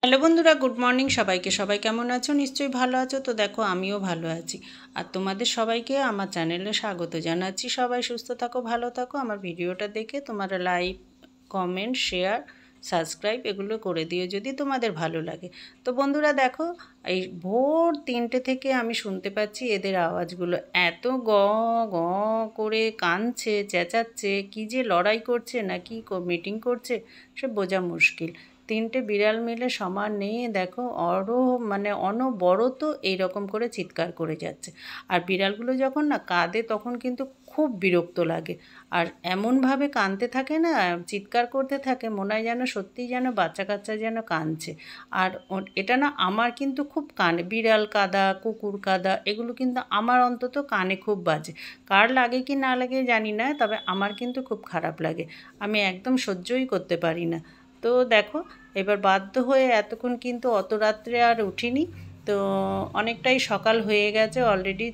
Hello বন্ধুরা, good morning সবাইকে। সবাই কেমন আছো? নিশ্চয়ই ভালো আছো। তো দেখো, আমিও ভালো আছি। আর তোমাদের সবাইকে আমার চ্যানেলে স্বাগত জানাচ্ছি। সবাই সুস্থ থাকো, ভালো থাকো। আমার ভিডিওটা দেখে তোমরা লাইক, কমেন্ট, শেয়ার, সাবস্ক্রাইব এগুলো করে দিও যদি তোমাদের ভালো লাগে। তো বন্ধুরা দেখো, এই ভোর 3টে থেকে আমি শুনতে পাচ্ছি এদের আওয়াজগুলো। এত গ গ করে কাঁদছে, চেঁচাচ্ছে, কী যে লড়াই করছে না কি মিটিং করছে সে বোঝা মুশকিল। 3টে বিড়াল মিলে সমান নিয়ে দেখো অনবরত এইরকম করে চিৎকার করে যাচ্ছে। আর বিড়ালগুলো যখন না কাঁদে তখন কিন্তু খুব বিরক্ত লাগে। আর এমনভাবে কাঁদতে থাকে না, চিৎকার করতে থাকে, মনে হয় যেন সত্যিই যেন বাচ্চা কাচ্চা যেন কাঁদছে। আর এটা না আমার কিন্তু খুব কানে, বিড়াল কাঁদা, কুকুর কাঁদা এগুলো কিন্তু আমার অন্তত কানে খুব বাজে। কার লাগে কি না লাগে জানি না, তবে আমার কিন্তু খুব খারাপ লাগে। আমি একদম সহ্যই করতে পারি না। তো দেখো, এবার বাধ্য হয়ে এতক্ষণ কিন্তু অত রাত্রে আর উঠিনি। তো অনেকটাই সকাল হয়ে গেছে, অলরেডি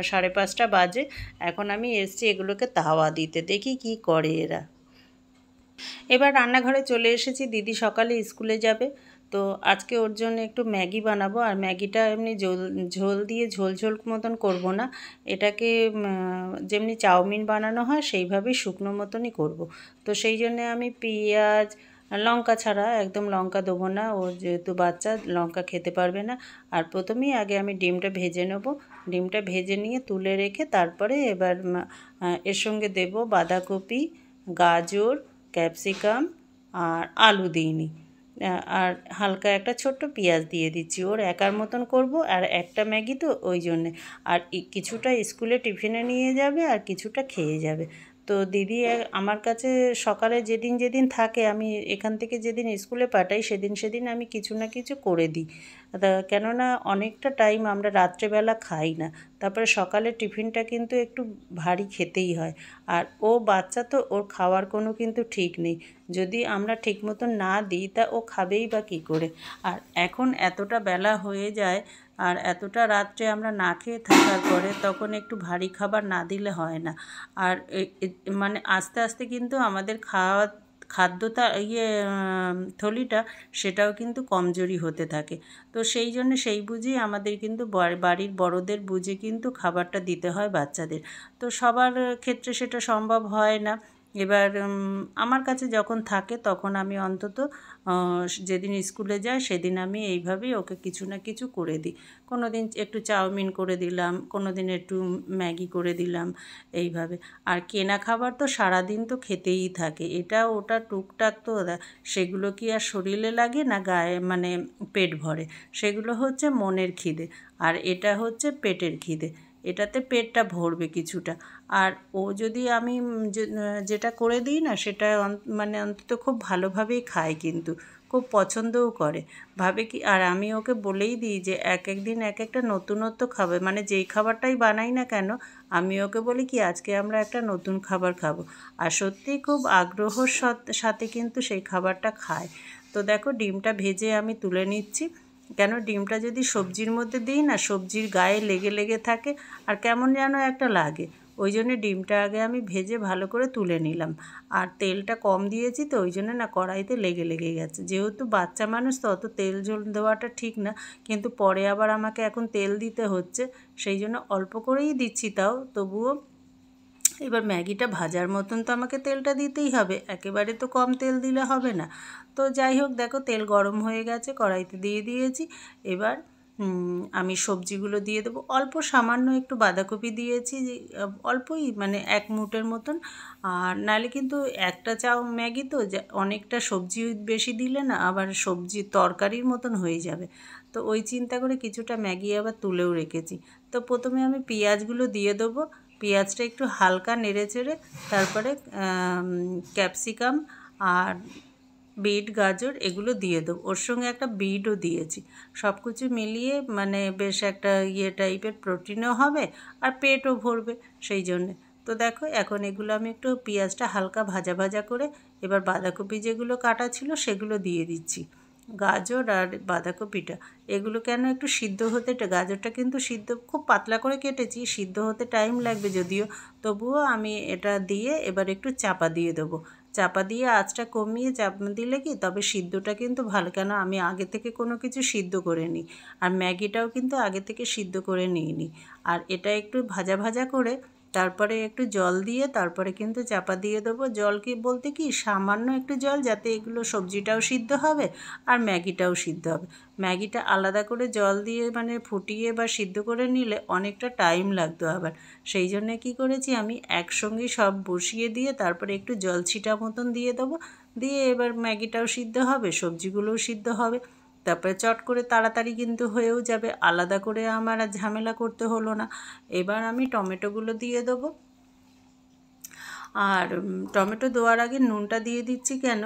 5:30 বাজে। এখন আমি এসছি এগুলোকে তাওয়া দিতে, দেখি কি করে এরা। এবার রান্নাঘরে চলে এসেছি। দিদি সকালে স্কুলে যাবে, তো আজকে ওর জন্য একটু ম্যাগি বানাবো। আর ম্যাগিটা এমনি ঝোল দিয়ে ঝোল ঝোল মতন করব না, এটাকে যেমনি চাউমিন বানানো হয় সেইভাবেই শুকনো মতনই করব। তো সেই জন্যে আমি পেঁয়াজ, লঙ্কা ছাড়া, একদম লঙ্কা দেবো না, ও যেহেতু বাচ্চা লঙ্কা খেতে পারবে না। আর প্রথমেই আগে আমি ডিমটা ভেজে নেব। ডিমটা ভেজে নিয়ে তুলে রেখে তারপরে এবার এর সঙ্গে দেব বাঁধাকপি, গাজর, ক্যাপসিকাম আর আলু দিইনি। আর হালকা একটা ছোট্ট পেঁয়াজ দিয়ে দিচ্ছি। ওর একার মতন করব, আর একটা ম্যাগি তো ওই জন্যে। আর কিছুটা স্কুলে টিফিনে নিয়ে যাবে আর কিছুটা খেয়ে যাবে। তো দিদি আমার কাছে সকালে যেদিন যেদিন থাকে, আমি এখান থেকে যেদিন স্কুলে পাঠাই সেদিন সেদিন আমি কিছু না কিছু করে দিই। কেননা অনেকটা টাইম আমরা রাত্রেবেলা খাই না, তারপরে সকালে টিফিনটা কিন্তু একটু ভারী খেতেই হয়। আর ও বাচ্চা, তো ওর খাওয়ার কোনো কিন্তু ঠিক নেই। যদি আমরা ঠিক মতন না দিই তা ও খাবেই বা কী করে। আর এখন এতটা বেলা হয়ে যায়, আর এতটা রাত্রে আমরা না খেয়ে থাকার পরে তখন একটু ভারী খাবার না দিলে হয় না। আর মানে আস্তে আস্তে কিন্তু আমাদের খাদ্যটা থলিটা সেটাও কিন্তু কমজোরি হতে থাকে। তো সেই জন্য সেই বুঝেই আমাদের কিন্তু বাড়ির বড়দের বুঝে কিন্তু খাবারটা দিতে হয় বাচ্চাদের। তো সবার ক্ষেত্রে সেটা সম্ভব হয় না। এবার আমার কাছে যখন থাকে তখন আমি অন্তত যেদিন স্কুলে যায় সেদিন আমি এইভাবেই ওকে কিছু না কিছু করে দিই। কোনো দিন একটু চাউমিন করে দিলাম, কোনো দিন একটু ম্যাগি করে দিলাম, এইভাবে। আর কেনা খাবার তো সারাদিন তো খেতেই থাকে, এটা ওটা টুকটাক, তো সেগুলো কি আর শরীরে লাগে না গায়ে, মানে পেট ভরে? সেগুলো হচ্ছে মনের খিদে, আর এটা হচ্ছে পেটের খিদে। এটাতে পেটটা ভরবে কিছুটা। আর ও যদি আমি যেটা করে দিই না সেটা মানে অন্তত খুব ভালোভাবেই খায়, কিন্তু খুব পছন্দও করে। ভাবে কি, আর আমি ওকে বলেই দিই যে এক এক দিন এক একটা নতুনত্ব খাবে, মানে যেই খাবারটাই বানাই না কেন আমি ওকে বলি কি আজকে আমরা একটা নতুন খাবার খাবো। আর সত্যিই খুব আগ্রহর সাথে কিন্তু সেই খাবারটা খায়। তো দেখো, ডিমটা ভেজে আমি তুলে নিচ্ছি। কেন, ডিমটা যদি সবজির মধ্যে দিই না, সবজির গায়ে লেগে লেগে থাকে আর কেমন যেন একটা লাগে। ওই জন্যে ডিমটা আগে আমি ভেজে ভালো করে তুলে নিলাম। আর তেলটা কম দিয়েছি, তো ওই জন্য না কড়াইতে লেগে লেগে গেছে। যেহেতু বাচ্চা মানুষ তো অত তেল ঝোল দেওয়াটা ঠিক না, কিন্তু পরে আবার আমাকে এখন তেল দিতে হচ্ছে, সেই জন্য অল্প করেই দিচ্ছি। তাও তবুও এবার ম্যাগিটা ভাজার মতন তো আমাকে তেলটা দিতেই হবে, একেবারে তো কম তেল দিলে হবে না। তো যাই হোক, দেখো তেল গরম হয়ে গেছে, কড়াইতে দিয়ে দিয়েছি। এবার আমি সবজিগুলো দিয়ে দেবো। অল্প সামান্য একটু বাঁধাকপি দিয়েছি, অল্পই, মানে 1 মুঠের মতন। আর নাহলে কিন্তু একটা ম্যাগি তো অনেকটা সবজি বেশি দিলে না আবার সবজি তরকারির মতন হয়ে যাবে। তো ওই চিন্তা করে কিছুটা ম্যাগি আবার তুলেও রেখেছি। তো প্রথমে আমি পেঁয়াজগুলো দিয়ে দেবো। পেঁয়াজটা একটু হালকা নেড়ে চেড়ে তারপরে ক্যাপসিকাম আর বিট, গাজর এগুলো দিয়ে দেবো। ওর সঙ্গে একটা বিটও দিয়েছি। সব কিছু মিলিয়ে মানে বেশ একটা টাইপের প্রোটিনও হবে আর পেটও ভরবে সেই জন্যে। তো দেখো, এখন এগুলো আমি একটু পেঁয়াজটা হালকা ভাজা ভাজা করে এবার বাঁধাকপি যেগুলো কাটা ছিল সেগুলো দিয়ে দিচ্ছি। গাজর আর বাঁধাকপিটা এগুলো কেন একটু সিদ্ধ হতে, গাজরটা কিন্তু সিদ্ধ খুব পাতলা করে কেটেছি, সিদ্ধ হতে টাইম লাগবে যদিও, তবুও আমি এটা দিয়ে এবার একটু চাপা দিয়ে দেবো। চাপা দিয়ে আঁচটা কমিয়ে চাপা দিলে কি তবে সিদ্ধটা কিন্তু ভালো, কেন আমি আগে থেকে কোনো কিছু সিদ্ধ করে নিই, আর ম্যাগিটাও কিন্তু আগে থেকে সিদ্ধ করে নিইনি। আর এটা একটু ভাজা ভাজা করে তারপরে একটু জল দিয়ে তারপরে কিন্তু চাপা দিয়ে দেবো। জল কি বলতে কি সামান্য একটু জল, যাতে এগুলো সবজিটাও সিদ্ধ হবে আর ম্যাগিটাও সিদ্ধ হবে। ম্যাগিটা আলাদা করে জল দিয়ে মানে ফুটিয়ে বা সিদ্ধ করে নিলে অনেকটা টাইম লাগতো আবার, সেই জন্যে কী করেছি আমি একসঙ্গেই সব বসিয়ে দিয়ে তারপরে একটু জল ছিটা মতন দিয়ে দেবো, দিয়ে এবার ম্যাগিটাও সিদ্ধ হবে, সবজিগুলোও সিদ্ধ হবে, তারপরে চট করে তাড়াতাড়ি কিন্তু হয়েও যাবে, আলাদা করে আমার আর ঝামেলা করতে হলো না। এবার আমি টমেটোগুলো দিয়ে দেবো। আর টমেটো দেওয়ার আগে নুনটা দিয়ে দিচ্ছি কেন,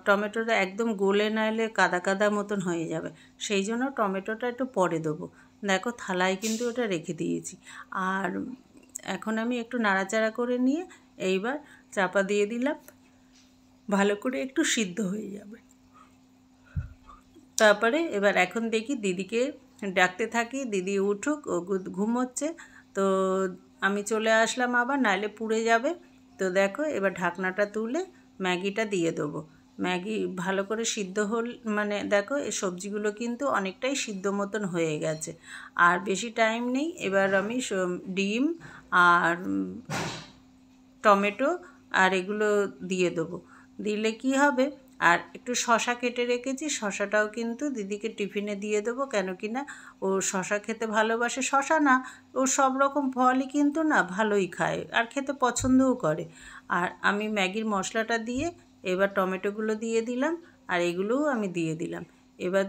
টমেটোটা একদম গলে নাইলে কাদা কাদা মতন হয়ে যাবে, সেই জন্য টমেটোটা একটু পরে দেবো। দেখো থালায় কিন্তু ওটা রেখে দিয়েছি। আর এখন আমি একটু নাড়াচাড়া করে নিয়ে এইবার চাপা দিয়ে দিলাম, ভালো করে একটু সিদ্ধ হয়ে যাবে। তারপরে এবার এখন দেখি দিদিকে ডাকতে থাকি, দিদি উঠুক, ও ঘুমোচ্ছে, তো আমি চলে আসলাম আবার, নাইলে পুড়ে যাবে। তো দেখো এবার ঢাকনাটা তুলে ম্যাগিটা দিয়ে দেবো। ম্যাগি ভালো করে সিদ্ধ হল মানে দেখো এই সবজিগুলো কিন্তু অনেকটাই সিদ্ধ মতন হয়ে গেছে, আর বেশি টাইম নেই। এবার আমি ডিম আর টমেটো আর এগুলো দিয়ে দেবো। দিলে কি হবে, আর একটু শশা কেটে রেখেছি, শশাটাও কিন্তু দিদিকে টিফিনে দিয়ে দেবো, কেন কি না ও শশা খেতে ভালোবাসে। শশা না, ও সব রকম ফলই কিন্তু না ভালোই খায় আর খেতে পছন্দও করে। আর আমি ম্যাগির মশলাটা দিয়ে এবার টমেটোগুলো দিয়ে দিলাম, আর এগুলোও আমি দিয়ে দিলাম। এবার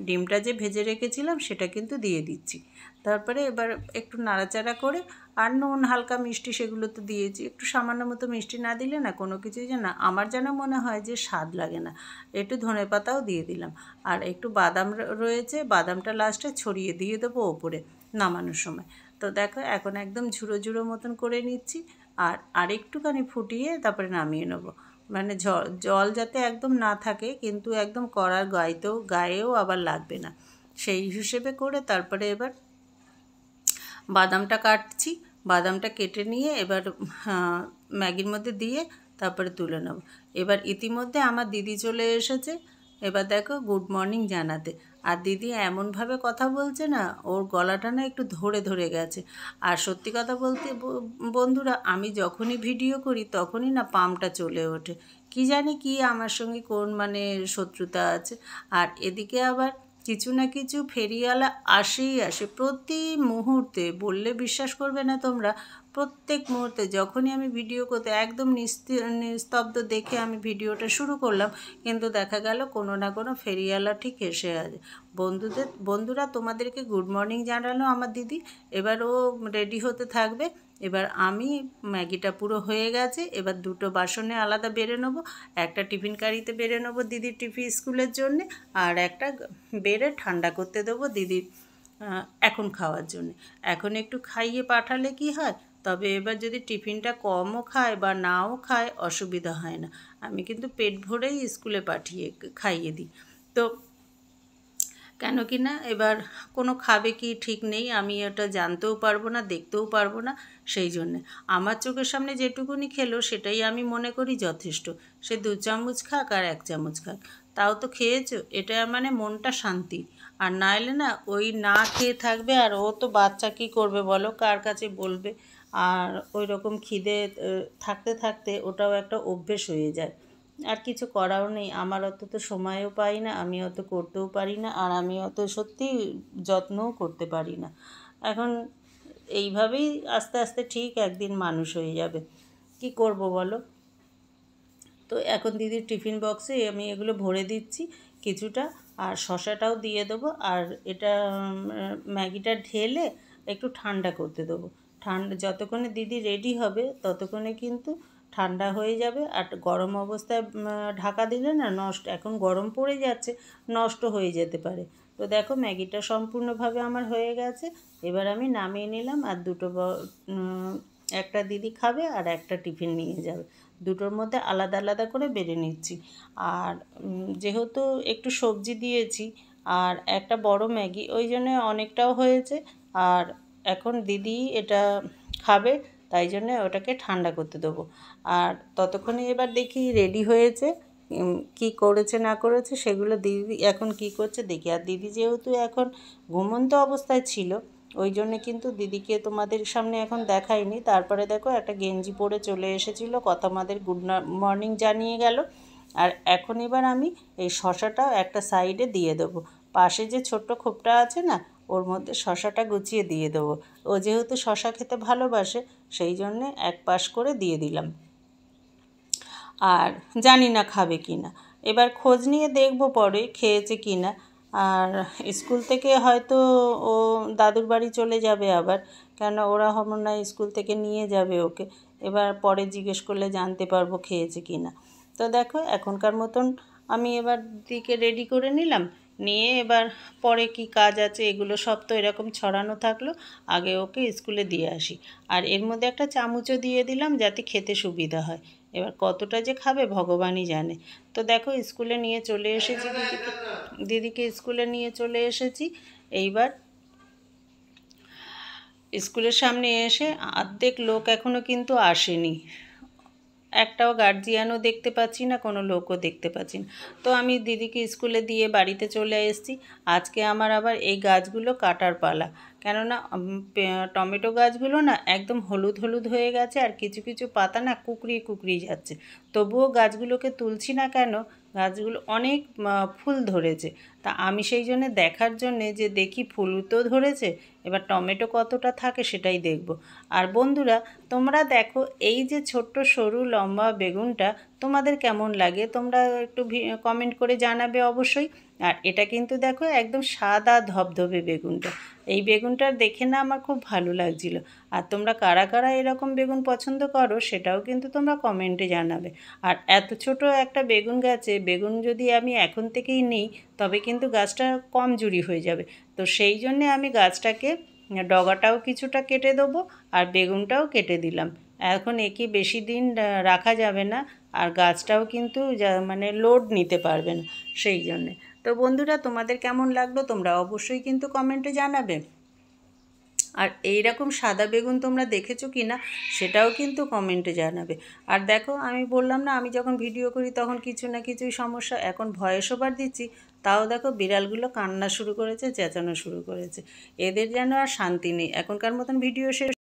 ডিমটা যে ভেজে রেখেছিলাম সেটা কিন্তু দিয়ে দিচ্ছি। তারপরে এবার একটু নাড়াচাড়া করে, আর নুন হালকা মিষ্টি সেগুলো তো দিয়েছি, একটু সামান্য মতো মিষ্টি না দিলে না কোনো কিছুই যেন আমার যেন মনে হয় যে স্বাদ লাগে না। একটু ধনেপাতাও দিয়ে দিলাম, আর একটু বাদাম রয়েছে, বাদামটা লাস্টে ছড়িয়ে দিয়ে দেবো ওপরে নামানোর সময়। তো দেখো এখন একদম ঝুড়ো ঝুড়ো মতন করে নিচ্ছি, আর আরেকটুখানি ফুটিয়ে তারপরে নামিয়ে নেবো। মানে জল যাতে একদম না থাকে, কিন্তু একদম কড়ার গায়েও আবার লাগবে না, সেই হিসেবে করে তারপরে এবার বাদামটা কাটছি, বাদামটা কেটে নিয়ে এবার ম্যাগির মধ্যে দিয়ে তারপরে তুলে নেব। এবার ইতিমধ্যে আমার দিদি চলে এসেছে, এবার দেখো গুড মর্নিং জানাতে। আর দিদি এমনভাবে কথা বলছে না, ওর গলাটা না একটু ধরে ধরে গেছে। আর সত্যি কথা বলতে বন্ধুরা, আমি যখনই ভিডিও করি তখনই না পামটা চলে ওঠে, কি জানি কি আমার সঙ্গে কোন মানে শত্রুতা আছে। আর এদিকে আবার কিছু না কিছু ফেরিওয়ালা আসেই আসে প্রতি মুহূর্তে, বললে বিশ্বাস করবে না তোমরা। প্রত্যেক মুহূর্তে যখনই আমি ভিডিও করতে একদম নিস্তব্ধ দেখে আমি ভিডিওটা শুরু করলাম, কিন্তু দেখা গেল কোনো না কোনো ফেরিওয়ালা ঠিক এসে আছে। বন্ধুরা তোমাদেরকে গুড মর্নিং জানালো আমার দিদি, এবার ও রেডি হতে থাকবে। এবার আমি ম্যাগিটা পুরো হয়ে গেছে, এবার দুটো বাসনে আলাদা বেড়ে নেবো, একটা টিফিন কারিতে বেড়ে নেবো দিদির টিফিন স্কুলের জন্যে, আর একটা বেড়ে ঠান্ডা করতে দেবো দিদির এখন খাওয়ার জন্যে। এখন একটু খাইয়ে পাঠালে কি হয়, তবে এবার যদি টিফিনটা কমও খায় বা নাও খায় অসুবিধা হয় না, আমি কিন্তু পেট ভরেই স্কুলে খাইয়ে দিই। তো কেন কি না এবার কোনো খাবে কি ঠিক নেই, আমি এটা জানতেও পারবো না, দেখতেও পারবো না, সেই জন্যে আমার চোখের সামনে যেটুকুনি খেলো সেটাই আমি মনে করি যথেষ্ট। সে 2 চামচ খাক আর 1 চামচ খাক, তাও তো খেয়েছো, এটা মানে মনটা শান্তি। আর না এলে না ওই না খেয়ে থাকবে, আর ও তো বাচ্চা কী করবে বলো, কার কাছে বলবে। আর ওই রকম খিদে থাকতে থাকতে ওটাও একটা অভ্যেস হয়ে যায়। আর কিছু করাও নেই, আমার অত তো সময়ও পাই না, আমি অত করতেও পারি না, আর আমি অত সত্যি যত্নও করতে পারি না। এখন এইভাবেই আস্তে আস্তে ঠিক একদিন মানুষ হয়ে যাবে, কি করব বলো। তো এখন দিদির টিফিন বক্সে আমি এগুলো ভরে দিচ্ছি কিছুটা, আর শশাটাও দিয়ে দেবো, আর এটা ম্যাগিটা ঢেলে একটু ঠান্ডা করতে দেবো। যতক্ষণে দিদি রেডি হবে ততক্ষণে কিন্তু ঠান্ডা হয়ে যাবে, আর গরম অবস্থায় ঢাকা দিলে না এখন গরম পড়ে যাচ্ছে, নষ্ট হয়ে যেতে পারে। তো দেখো ম্যাগিটা সম্পূর্ণভাবে আমার হয়ে গেছে, এবার আমি নামিয়ে নিলাম, আর একটা দিদি খাবে আর একটা টিফিন নিয়ে যাবে, দুটোর মধ্যে আলাদা আলাদা করে বেড়ে নিচ্ছি। আর যেহেতু একটু সবজি দিয়েছি আর একটা বড় ম্যাগি, ওই জন্য অনেকটাও হয়েছে। আর এখন দিদি এটা খাবে, তাই জন্য ওটাকে ঠান্ডা করতে দেবো। আর ততক্ষণে এবার দেখি রেডি হয়েছে, কি করেছে না করেছে সেগুলো দিদি এখন কি করছে দেখি। আর দিদি যেহেতু এখন ঘুমন্ত অবস্থায় ছিল, ওই জন্যে কিন্তু দিদিকে তোমাদের সামনে এখন দেখাইনি। তারপরে দেখো একটা গেঞ্জি পরে চলে এসেছিলো, কথা আমাদের গুড মর্নিং জানিয়ে গেল। আর এখন এবার আমি এই শশাটা একটা সাইডে দিয়ে দেবো, পাশে যে ছোট্ট খোপটা আছে না, ওর মধ্যে শশাটা গুছিয়ে দিয়ে দেবো। ও যেহেতু শশা খেতে ভালোবাসে, সেই জন্যে এক পাশ করে দিয়ে দিলাম। আর জানি না খাবে কি না, এবার খোঁজ নিয়ে দেখবো পরে খেয়েছে কি না। আর স্কুল থেকে হয়তো ও দাদুর বাড়ি চলে যাবে আবার, কেন ওরা মনে হয় স্কুল থেকে নিয়ে যাবে ওকে। এবার পরে জিজ্ঞেস করলে জানতে পারবো খেয়েছে কি না। তো দেখো এখনকার মতন আমি এবার দিকে রেডি করে নিলাম, নিয়ে এবার পরে কি কাজ আছে এগুলো সব তো এরকম ছড়ানো থাকলো, আগে ওকে স্কুলে দিয়ে আসি। আর এর মধ্যে একটা চামচও দিয়ে দিলাম যাতে খেতে সুবিধা হয়। এবার কতটা যে খাবে ভগবানই জানে। তো দেখো স্কুলে নিয়ে চলে এসেছি দিদিকে স্কুলে নিয়ে চলে এসেছি। এইবার স্কুলের সামনে এসে অর্ধেক লোক এখনও কিন্তু আসেনি, একটাও গার্জিয়ানও দেখতে পাচ্ছি না, কোনো লোকও দেখতে পাচ্ছি না। তো আমি দিদিকে স্কুলে দিয়ে বাড়িতে চলে এসেছি। আজকে আমার আবার এই গাছগুলো কাটার পালা, কেননা টমেটো গাছগুলো না একদম হলুদ হলুদ হয়ে গেছে, আর কিছু কিছু পাতা না কুকড়িয়ে কুকড়িয়ে যাচ্ছে। তবুও গাছগুলোকে তুলছি না কেন, গাছগুলো অনেক ফুল ধরেছে। তা আমি সেই জন্যে দেখার জন্যে যে দেখি ফুল তো ধরেছে, এবার টমেটো কতটা থাকে সেটাই দেখব। আর বন্ধুরা তোমরা দেখো এই যে ছোট্ট সরু লম্বা বেগুনটা তোমাদের কেমন লাগে তোমরা একটু কমেন্ট করে জানাবে অবশ্যই। আর এটা কিন্তু দেখো একদম সাদা ধবধবে বেগুনটা, এই বেগুনটা দেখে না আমার খুব ভালো লাগছিল। আর তোমরা কারা কারা এরকম বেগুন পছন্দ করো সেটাও কিন্তু তোমরা কমেন্টে জানাবে। আর এত ছোট একটা বেগুন গাছে বেগুন যদি আমি এখন থেকেই নিই তবে কিন্তু গাছটা কমজোরি হয়ে যাবে। তো সেই জন্যে আমি গাছটাকে ডগাটাও কিছুটা কেটে দেবো আর বেগুনটাও কেটে দিলাম। এখন একে বেশি দিন রাখা যাবে না, আর গাছটাও কিন্তু মানে লোড নিতে পারবে না সেই জন্যে। তো বন্ধুরা তোমাদের কেমন লাগলো তোমরা অবশ্যই কিন্তু কমেন্টে জানাবে। আর এই রকম সাদা বেগুন তোমরা দেখেছো কি না সেটাও কিন্তু কমেন্টে জানাবে। আর দেখো আমি বললাম না আমি যখন ভিডিও করি তখন কিছু না কিছুই সমস্যা, এখন ভয়েস ওভার দিচ্ছি তাও দেখো বিড়ালগুলো কান্না শুরু করেছে, চেঁচানো শুরু করেছে। এদের যেন আর শান্তি নেই, এখনকার মতন ভিডিও শেষ।